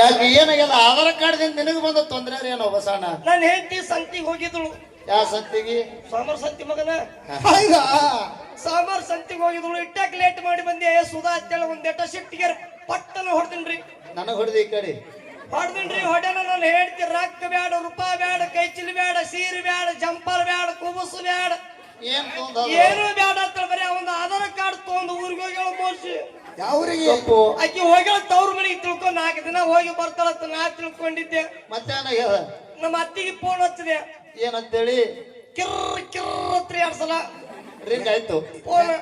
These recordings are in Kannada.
ಯಾಕೆ ಏನಾಗ್ಯದ ಆಧಾರ್ ಕಾರ್ಡ್ದಿಂದ ನಿನಗೆ ಬಂದ ತೊಂದರೆ ಏನೋ ಬಸಣ್ಣ? ನನ್ನ ಹೆಂಡತಿ ಸಂತಿಗೆ ಹೋಗಿದ್ಳು. ಯಾವ ಸಂತಿಗೆ? ಸಾಂಬಾರ್ ಸಂತಿ ಮಗನ. ಸಾಂಬಾರ್ ಸಂತಿಗೆ ಹೋಗಿದ್ಳು. ಇಟ್ಟಾಕ್ ಲೇಟ್ ಮಾಡಿ ಬಂದೆ. ಸುಧಾ ಅಂತೇಳಿ ಒಂದೇಟ ಸಿಟ್ಟಿಗೆ ಪಟ್ಟನ ಹೊಡೆದಿನ್ರಿ. ನನಗೆ ಹೊಡೆದಿ ಈ ಕಡೆ ಹೊಡೆದಿನ್ರಿ. ಹೊಡೆನ ನಾನು ಹೇಳ್ತಿ ರೊಕ್ಕ ಬ್ಯಾಡ, ರೂಪಾಯಿ ಬ್ಯಾಡ, ಕೈ ಚಿಲ್ ಬ್ಯಾಡ, ಸೀರೆ ಬ್ಯಾಡ, ಜಂಪರ್ ಬ್ಯಾಡ, ಕುಬಸು ಬ್ಯಾಡ, ಏನು ಬ್ಯಾಡ ಅಂತ ಬರೀ ಒಂದು ಆಧಾರ್ ಕಾರ್ಡ್ ತಗೊಂಡು ಊರಿಗೆ ಹೋಗ್ಯಾಳ. ಮೋಸಿ ಯಾವ್ರಿಗೆ ಆಕಿ ಹೋಗ್ಯಾಳ ತವ್ರ ಮನೆಗೆ ತಿಳ್ಕೊಂಡು 4 ದಿನ ಹೋಗಿ ಬರ್ತಾಳತ್ತ ನಾ ತಿಳ್ಕೊಂಡಿದ್ದೆ. ಮಧ್ಯಾಹ್ನ ನಮ್ಮ ಅತ್ತಿಗೆ ಫೋನ್ ಹಚ್ಚಿದೆ. ಏನಂತೇಳಿ? ಕಿರ್ರ ಕಿರ್ರತ್ರಿ 2 ಸಲ ರಿಂಗ್ ಆಯ್ತು. Phone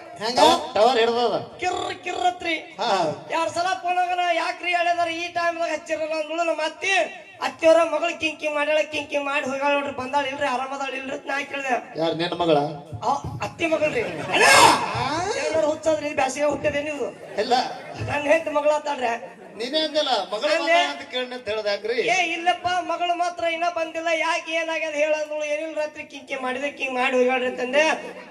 tower ಹಿಡ್ದದ. ಕಿರ್ರ ಕಿರ್ರತ್ರಿ 2 ಸಲ ಫೋನ್ ಆಗನ. ಯಾಕ್ರಿ ಹೇಳಿದಾರ ಈ ಟೈಮ್ದಾಗ ಹಚ್ಚಿರಲ್ಲ ಅಂದ್ಳು. ನಮ್ಮ ಅತ್ತಿಯವರ ಮಗಳು ಕಿಂಕಿ ಮಾಡ್ಯಾಳ. ಕಿಂಕಿ ಮಾಡಿ ಹೋಗ್ಯಾಳ ನೋಡ್ರಿ. ಬಂದಾಳ ಇಲ್ರಿ, ಆರಾಮದಾಳ ಇಲ್ರಿ ನಾ ಕೇಳಿದೆ. ಯಾರು ನಿನ್ನ ಮಗಳ? ಅತ್ತಿ ಮಗಳ್ರಿ. ಹುಚ್ಚದ್ರಿ ಬ್ಯಾಸಿಗೆ ಹುಟ್ಟದೆ ನೀವು? ಇಲ್ಲ, ನನ್ನ ಹೆಂಡತಿ ಮಗಳ ಆತಾಳ್ರಿ. ನೀನೇ ಅಂದಿಲ್ಲ ಮಗಳ ಅಂತ ಕೇಳಿ ಅಂತ ಹೇಳ್ದ. ಯಾಕ್ರಿ? ಏ ಇಲ್ಲಪ್ಪ, ಮಗಳು ಮಾತ್ರ ಇನ್ನ ಬಂದಿಲ್ಲ. ಯಾಕೆ ಏನಾಗ್ಯದ ಹೇಳಂದ್ಳು. ಏನಿಲ್ಲ ರಾತ್ರಿ ಕಿಂಕಿ ಮಾಡಿದೆ, ಕಿಂಗ್ ಮಾಡಿ ಹೋಗ್ಯಾಳ್ರಿ ಅಂತಂದೆ.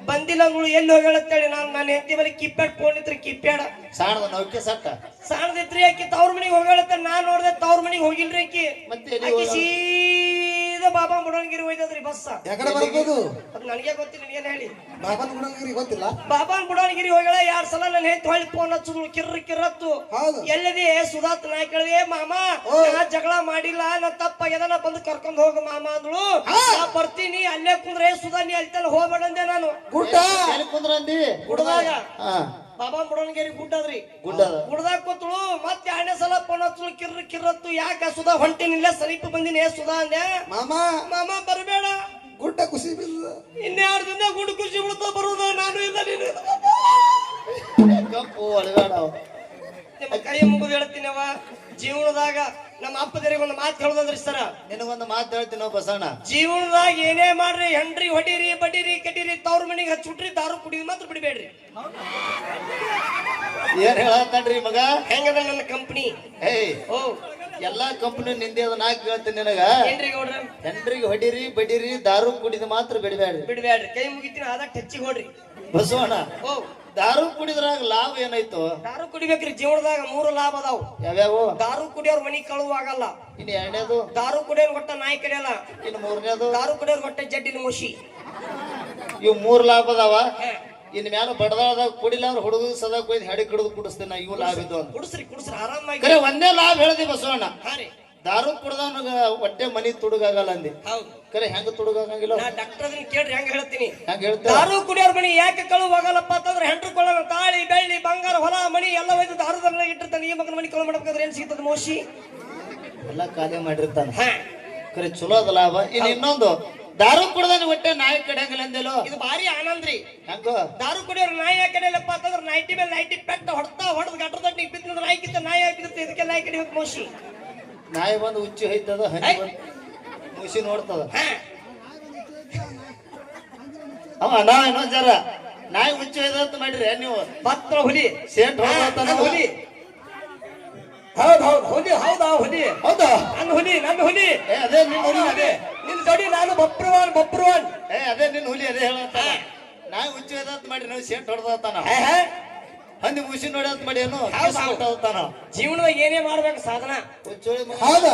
ಬಂದಿಲ್ಲ ಅಂದ್ಳು. ಎಲ್ಲಿ ಹೋಗ್ಯಾಳ ಅಂತೇಳಿ ನಾನು ನನ್ನ ಹೆಂಡತಿ ಮೇಲೆ ಕಿಪ್ಯಾಡ್ ಫೋನ್ ಇತ್ರಿ. ಕಿಪ್ಯಾಡ ಸಾಣದ ನೌಕೆ ಸಟ್ಟ ಸಾಣದಿತ್ರಿ. ಆಕಿ ತವ್ರ ಮನಿಗೆ ಹೋಗ್ಯಾಳತ್ತ. ನಾನ್ ನೋಡ್ದೆ ತವ್ರ ಮನಿಗೆ ಹೋಗಿಲ್ರಿ. ಆಕಿ ಆಕಿ ಸೀದಾ ಬಾಬಾ ಬುಡನ್ಗಿರಿ ಹೋಯ್ತದ್ರಿ ಬಸ್. ಅದು ನನಗೆ ಗೊತ್ತಿಲ್ಲ, ಏನ್ ಹೇಳಿ? ಗೊತ್ತಿಲ್ಲ. ಬಾಬಾನ್ ಬುಡನ್ಗಿರಿ ಹೋಗ್ಯಾಳ. 2 ಸಲ ನನ್ನ ಹೆಂಡತಿ ಹೊಳ್ಳಿ ಫೋನ್ ಹಚ್ಚುದು. ಕಿರ್ರತ್ತು ಎಲ್ಲದಿ ಸುಧಾತ್ ನಾ ಕೇಳಿದೆ. ಮಾಮ ನಾ ಜಗಳ ಮಾಡಿಲ್ಲ, ನಾ ತಪ್ಪಾಗ್ಯದ, ನಾ ಬಂದು ಕರ್ಕೊಂಡ್ ಹೋಗ ಮಾಮ ಅಂದ್ಳು. ನಾ ಬರ್ತೀನಿ, ಅಲ್ಲೇ ಕುಂದ್ರೆ ಸುಧಾ ನೀ ಅಲ್ಲಿ ಹೋಗ್ಬೇಡ ಅಂದೆ ನಾನು. ಕುಂದ್ರ ಅಂದಿ ಗುಡ್ದಾಗ ಬಾಬಾ ಬುಡನ್ಗಿರಿ ಗುಡ್ಡದ್ರಿ. ಗುಡ್ದಾಗ ಕೂತಳು. ಮತ್ತೆ 2ನೇ ಸಲ ಫೋನ್ ಹಚ್ಚಳು. ಕಿರ್ರತ್ತು. ಯಾಕ ಸುಧಾ ಹೊಂಟಿನಿಲ್ಲ, ಸಮೀಪ ಬಂದಿನಿ ಸುಧಾ ಅಂದೆ. ಮಾಮ ಬರಬೇಡ, ಗುಡ್ಡ ಖುಷಿ ಬಿಲ್ಲ. ಇನ್ಯಾರು ದಿನ ಗುಡ್ಡ ಖುಷಿ ಬಿಡ್ತಾ ಬರುದ. ನಾನು ಇಲ್ಲ, ನೀನು ನಿಮ್ಮ ಕೈ ಮುಗಿದು ಹೇಳ್ತೀನಿ. ಅವ ಜೀವನದಾಗ ನಮ್ಮ ಅಪ್ಪದರಿಗೆ ಒಂದು ಮಾತು ಹೇಳೋದ್ರಿ ಸರ. ನಿನಗೊಂದು ಮಾತು ಹೇಳ್ತೀನಿ ಬಸಣ್ಣ. ಜೀವನದಾಗ ಏನೇ ಮಾಡ್ರಿ, ಹೆಂಡ್ರಿ ಹೊಡೀರಿ, ಬಡೀರಿ, ಕಟೀರಿ, ತವ್ರ ಮನಿಗೆ ಹಚ್ಚಿಟ್ರಿ, ದಾರು ಕುಡಿದ್ ಮಾತ್ರ ಬಿಡಬೇಡ್ರಿ. ಏನ್ ಹೇಳತ್ತನ್ರಿ ಮಗ? ಹೆಂಗದ ನನ್ನ ಕಂಪನಿ? ಓ ಎಲ್ಲಾ ಕಂಪನಿ ನಿಂದೆ ಅದ. ನಾ ಕೇಳ್ತೀನಿ ನಿನಗ, ಹೆಂಡ್ರಿಗೆ ಹೊಡೀರಿ, ಬಡೀರಿ, ದಾರು ಕುಡಿದ ಮಾತ್ರ ಬಿಡಬೇಡ್ರಿ. ಕೈ ಮುಗಿತೀನಿ, ಆದಷ್ಟು ಹೆಚ್ಚಿಗೆ ಹೊಡ್ರಿ ಬಸವಣ್ಣ. ಓ ದಾರು ಕುಡಿದ್ರಾಗ ಲಾಭ ಏನಾಯ್ತು? ದಾರು ಕುಡಿಬೇಕ್ರಿ. ಜೀವನದಾಗ 3 ಲಾಭ ಅದಾವ. ಯಾವ್ಯಾವ? ದಾರು ಕುಡಿಯೋರ್ ಮನಿ ಕಳುವು ಆಗಲ್ಲ. ಇನ್ನು 2ನೇದು? ದಾರು ಕುಡಿಯೋರ್ ಗೊಟ್ಟ ನಾಯಿ ಕಡಿಯಲ್ಲ. ಇನ್ನು 3ನೇದು? ದಾರು ಕುಡಿಯೋರ್ ಗೊಟ್ಟ ಜಡ್ಡಿನ ಮುಷಿ. ಇವ್ 3 ಲಾಭ ಅದಾವ. ಇನ್ ಮ್ಯಾಲ ಬಡದಾಳದಾಗ ಕುಡಿಲ್ಲ ಅಂದ್ರೆ ಹುಡುಗ ಸದಾ ಕೊಯ್ದು ಹೆಡಿ ಕಡಿದು ಕುಡಿಸ್ತೇನೆ. ಇವು ಲಾಭ ಇದು. ಕುಡಿಸ್ರಿ ಆರಾಮಾಗಿ. ಕರೆ ಒಂದೇ ಲಾಭ ಹೇಳ್ದಿ ಬಸವಣ್ಣ. ದಾರು ಕುಡ್ದವನಿಗ ಹೊಟ್ಟೆ ಮನಿ ತುಡುಗಾಗಲ್ಲ ಅಂದಿ. ಕರೆ ಹೆಂಗ ತುಡುಗಾಗಂಗಿಲ್ಲ? ಡಾಕ್ಟರ್ ಕೇಳ್ರಿ ಹೆಂಗ ಹೇಳ್ತೀನಿ. ಹೆಂಗ ಹೇಳ್ತೀನಿ? ದಾರು ಕುಡಿಯೋರ್ ಮನಿ ಯಾಕೆ ಕಳುವು ಆಗಲ್ಲಪ್ಪ ಅಂತಂದ್ರೆ ಹೆಂಡ್ರು ಕೊಳ್ಳ ತಾಳಿ ಬೆಳ್ಳಿ ಬಂಗಾರ ಹೊಲ ಮನಿ ಎಲ್ಲ ಒಯ್ದು ದಾರುದಲ್ಲ ಇಟ್ಟಿರ್ತಾನೆ. ಈ ಮಗನ ಮನಿ ಕಳುವು ಮಾಡ್ಬೇಕಾದ್ರೆ ಏನ್ ಸಿಗ್ತದ? ಮೋಶಿ ಎಲ್ಲ ಖಾಲಿ ಮಾಡಿರ್ತಾನ. ಕರೆ ಚಲೋ ಅದ ಲಾಭ. ಇನ್ ಇನ್ನೊಂದು, ದಾರು ಕುಡ್ದಾನ ಹೊಟ್ಟೆ ನಾಯಿ ಕಡಿಯಂಗಿಲ್ಲ ಅಂದೇಲೋ. ಇದು ಭಾರಿ ಆನಂದ್ರಿ. ಹೆಂಗ ದಾರು ಕುಡಿಯೋರು ನಾಯಿ ಯಾಕೆ ಕಡಿಯಲ್ಲಪ್ಪ ಅಂತಂದ್ರೆ ನೈಟಿ ಮೇಲೆ ನೈಟಿ ಪೆಟ್ಟ ಹೊಡೆದು ಗಟ್ರ ತಟ್ಟಿ ಬಿತ್ತಿದ್ರೆ ನಾಯಿ ಕಿತ್ತ ನಾಯಿ ಹಾಕಿರುತ್ತೆ. ಇದಕ್ಕೆ ನಾಯಿ ಕಡಿಬೇಕು. ಮೋಶಿ ನಾಯಿ ಬಂದು ಹುಚ್ಚಿ ಹೋಯ್ತದ, ಹನಿ ಬಂದು ಮುಸಿ ನೋಡ್ತದ. ನಾ ಇನ್ನೊಂದ್ ಜರ ನಾಯಿ ಹುಚ್ಚಿ ಹೋಯ್ದಂತ ಮಾಡ್ರಿ ನೀವು. ಭಕ್ತರ ಹುಲಿ ಸೇಂಟ್ ಹೊಡ್ತಾನ ಹುಲಿ. ಹೌದಾ ಹುಲಿ? ಹೌದಾ? ನನ್ನ ಹುಲಿ. ಅದೇ ನಿನ್ ಹುಲಿ. ಅದೇ ನಿನ್ ಜೋಡಿ ನಾನು ಬಪ್ರವಾನ್. ಅದೇ ನಿನ್ ಹುಲಿ. ಅದೇ ಹೇಳಂತ ನಾಯಿ ಹುಚ್ಚಿ ಹೋಯ್ದಂತ ಮಾಡ್ರಿ ನಾವು. ಸೇಂಟ್ ಹೊಡ್ದಾನ ಹಂದಿ ಮುಸಿ ನೋಡಂತ ಮಾಡಿ ಏನು ಜೀವನದಾಗ ಏನೇ ಮಾಡ್ಬೇಕು ಸಾಧನ. ಹೌದು.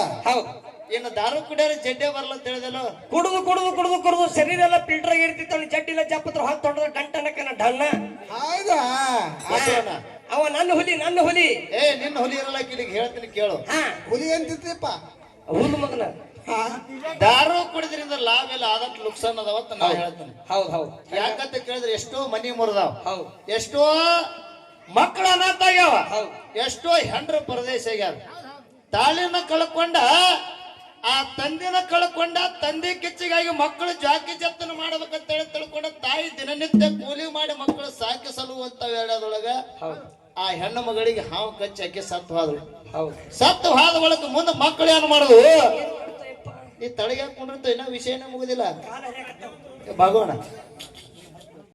ಇನ್ನು ದಾರು ಕುಡಿಯೋರು ಜಡ್ಡೆ ಬರಲ್ಲ ಅಂತ ಹೇಳಿದೆಲ್ಲ. ಕುಡಿದು ಶರೀರ ಎಲ್ಲ ಫಿಲ್ಟರ್ ಆಗಿರ್ತಿತ್ತು. ಜಡ್ಡಿಲ್ಲ ಜಪ್ಪತ್ರ ಹೊತ್ತು ಹೊಡೆದ ಗಂಟನಕ್ಕನ ಡಣ್ಣ. ಹೌದಾ? ಅವ ನನ್ನ ಹುಲಿ. ನಿನ್ನ ಹುಲಿ ಇರಲ್ಲ. ಕಿಲಿಗೆ ಹೇಳ್ತೀನಿ ಕೇಳು. ಹುಲಿ ಅಂತಿತ್ತಪ್ಪ. ಹುಲ್ಲು ಮಗನ. ದಾರು ಕುಡಿದ್ರಿಂದ ಲಾಭ ಇಲ್ಲ, ಆದಷ್ಟು ನುಕ್ಸಾನ್ ಅದಾವತ್ತ ನಾ ಹೇಳ್ತೀನಿ. ಹೌದು. ಯಾಕಂತ ಕೇಳಿದ್ರೆ ಎಷ್ಟೋ ಮನಿ ಮುರಿದಾವ, ಎಷ್ಟೋ ಮಕ್ಕಳ ಅನಾಥ ಆಗ್ಯಾವ, ಎಷ್ಟೋ ಹೆಂಡ್ರ ಪರದೇಶ ಆಗ್ಯಾವ. ತಾಳಿನ ಕಳ್ಕೊಂಡ, ಆ ತಂದಿನ ಕಳ್ಕೊಂಡ, ತಂದೆ ಕಿಚ್ಚಿಗಾಗಿ ಮಕ್ಕಳು ಜಾಕಿ ಜತ್ತನ ಮಾಡ್ಬೇಕಂತ ಹೇಳಿ ತಿಳ್ಕೊಂಡ ತಾಯಿ ದಿನನಿತ್ಯ ಕೂಲಿ ಮಾಡಿ ಮಕ್ಕಳು ಸಾಕಿ ಸಲುವಂತ ವೇಳದೊಳಗ ಆ ಹೆಣ್ಣು ಮಗಳಿಗೆ ಹಾವು ಕಚ್ಚಿ ಅಕ್ಕಿ ಸತ್ತು ಹೋದಳು. ಸತ್ತು ಹೋದ ಒಳಗ ಮುಂದೆ ಮಕ್ಕಳು ಏನು ಮಾಡುದು? ನೀ ತಳಗೆ ಹಾಕೊಂಡಿರ್ತ, ಇನ್ನೂ ವಿಷಯನೇ ಮುಗುದಿಲ್ಲ. ಭಾಗೋಣ